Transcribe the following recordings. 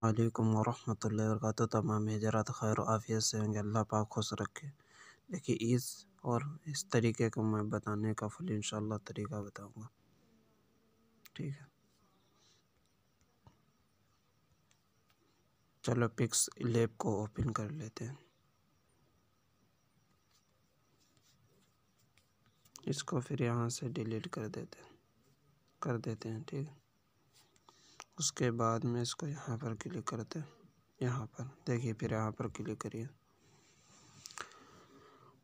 वालेकुम वरहमतुल्लाहि वबरकातुहू। तमाम हजरात खैर आफियत से होंगे, अल्लाह पाक खुश रखे। देखिए इस तरीके को मैं बताने का फुल इंशाअल्लाह तरीका बताऊंगा, ठीक है। चलो पिक्स लैब को ओपन कर लेते हैं। इसको फिर यहाँ से डिलीट कर देते हैं, ठीक है। उसके बाद में इसको यहाँ पर क्लिक करते हैं, यहाँ पर देखिए, फिर यहाँ पर क्लिक करिए।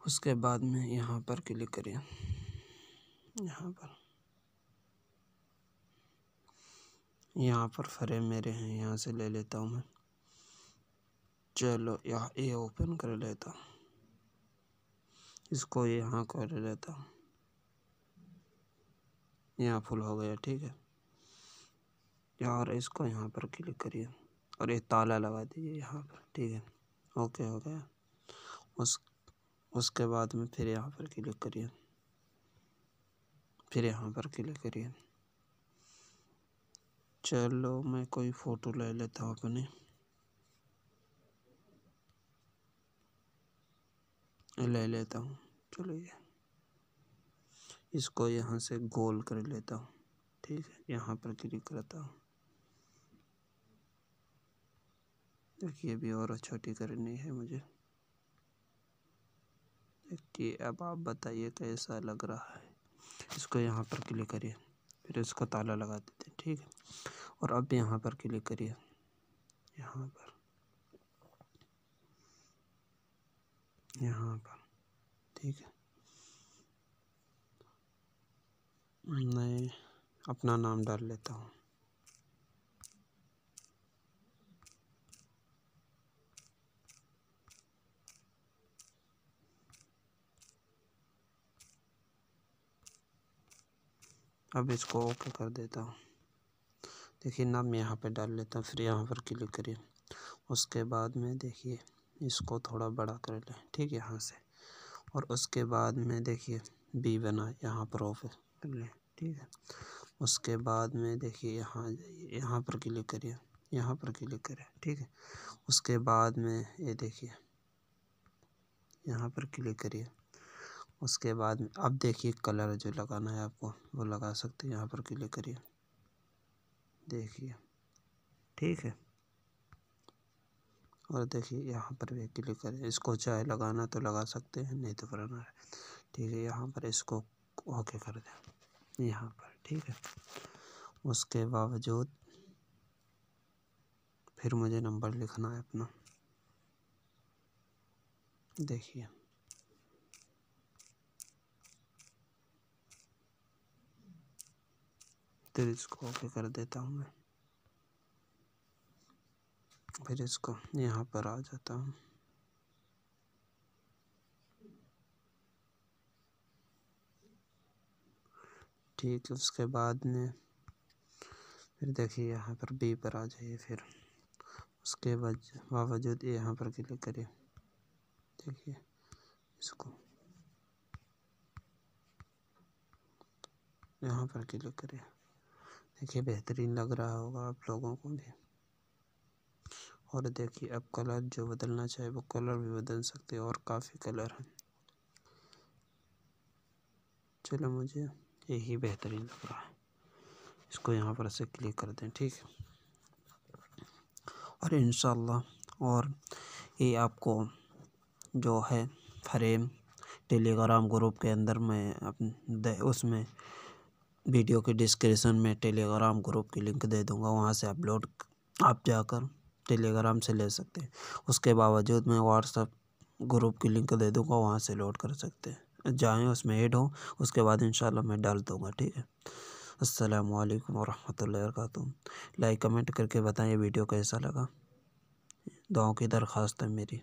उसके बाद में यहाँ पर क्लिक करिए, यहाँ पर फ्रेम मेरे हैं, यहाँ से ले लेता हूँ मैं। चलो यहाँ ये ओपन कर लेता हूँ, इसको यहाँ कर लेता हूँ, यहाँ फुल हो गया, ठीक है। और इसको यहाँ पर क्लिक करिए और ये ताला लगा दीजिए यहाँ पर, ठीक है। ओके हो गया। उसके बाद में फिर यहाँ पर क्लिक करिए, फिर यहाँ पर क्लिक करिए। चलो मैं कोई फ़ोटो ले लेता हूँ अपनी, ले लेता हूँ। चलो ये इसको यहाँ से गोल कर लेता हूँ, ठीक है। यहाँ पर क्लिक करता हूँ। देखिए अभी और छोटी करनी है मुझे। देखिए अब आप बताइए कैसा लग रहा है। इसको यहाँ पर क्लिक करिए, फिर इसको ताला लगा देते हैं, ठीक है। और अब यहाँ पर क्लिक करिए, यहाँ पर, ठीक है। मैं अपना नाम डाल लेता हूँ। अब इसको ओके कर देता हूँ। देखिए नाम यहाँ पे डाल लेता हूँ, फिर यहाँ पर क्लिक करिए। उसके बाद में देखिए इसको थोड़ा बड़ा कर लें, ठीक है, यहाँ से। और उसके बाद में देखिए बी बना, यहाँ पर ऑफ कर लें, ठीक है। उसके बाद में देखिए यहाँ जाइए, यहाँ पर क्लिक करिए, यहाँ पर क्लिक करें, ठीक है। उसके बाद में ये देखिए यहाँ पर क्लिक करिए। उसके बाद में अब देखिए कलर जो लगाना है आपको वो लगा सकते हैं, यहाँ पर क्लिक करिए, देखिए, ठीक है। और देखिए यहाँ पर भी क्लिक करें। इसको चाहे लगाना तो लगा सकते हैं, नहीं तो पुराना है, ठीक है। यहाँ पर इसको ओके कर दें, यहाँ पर, ठीक है। उसके बावजूद फिर मुझे नंबर लिखना है अपना, देखिए फिर इसको ओके कर देता हूँ मैं। फिर इसको यहाँ पर आ जाता हूँ, ठीक है। उसके बाद में फिर देखिए यहाँ पर बी पर आ जाइए। फिर उसके बावजूद यहाँ पर क्लिक करिए, देखिए इसको यहाँ पर क्लिक करिए। देखिए बेहतरीन लग रहा होगा आप लोगों को भी। और देखिए अब कलर जो बदलना चाहे वो कलर भी बदल सकते हैं, और काफ़ी कलर हैं। चलो मुझे यही बेहतरीन लग रहा है, इसको यहाँ पर से क्लिक कर दें, ठीक है। और इंशाअल्लाह और ये आपको जो है फ्रेम टेलीग्राम ग्रुप के अंदर मैं उसमें वीडियो के डिस्क्रिप्शन में टेलीग्राम ग्रुप की लिंक दे दूंगा, वहाँ से अपलोड आप जाकर टेलीग्राम से ले सकते हैं। उसके बावजूद मैं व्हाट्सएप ग्रुप की लिंक दे दूंगा, वहाँ से लोड कर सकते हैं। जाएँ उसमें ऐड हो, उसके बाद इंशाल्लाह मैं डाल दूंगा, ठीक है। अस्सलामु अलैकुम वरहमतुल्लाहि वबरकातुहू। लाइक कमेंट करके बताएं वीडियो कैसा लगा। दुआओं की दरख्वास्त है मेरी।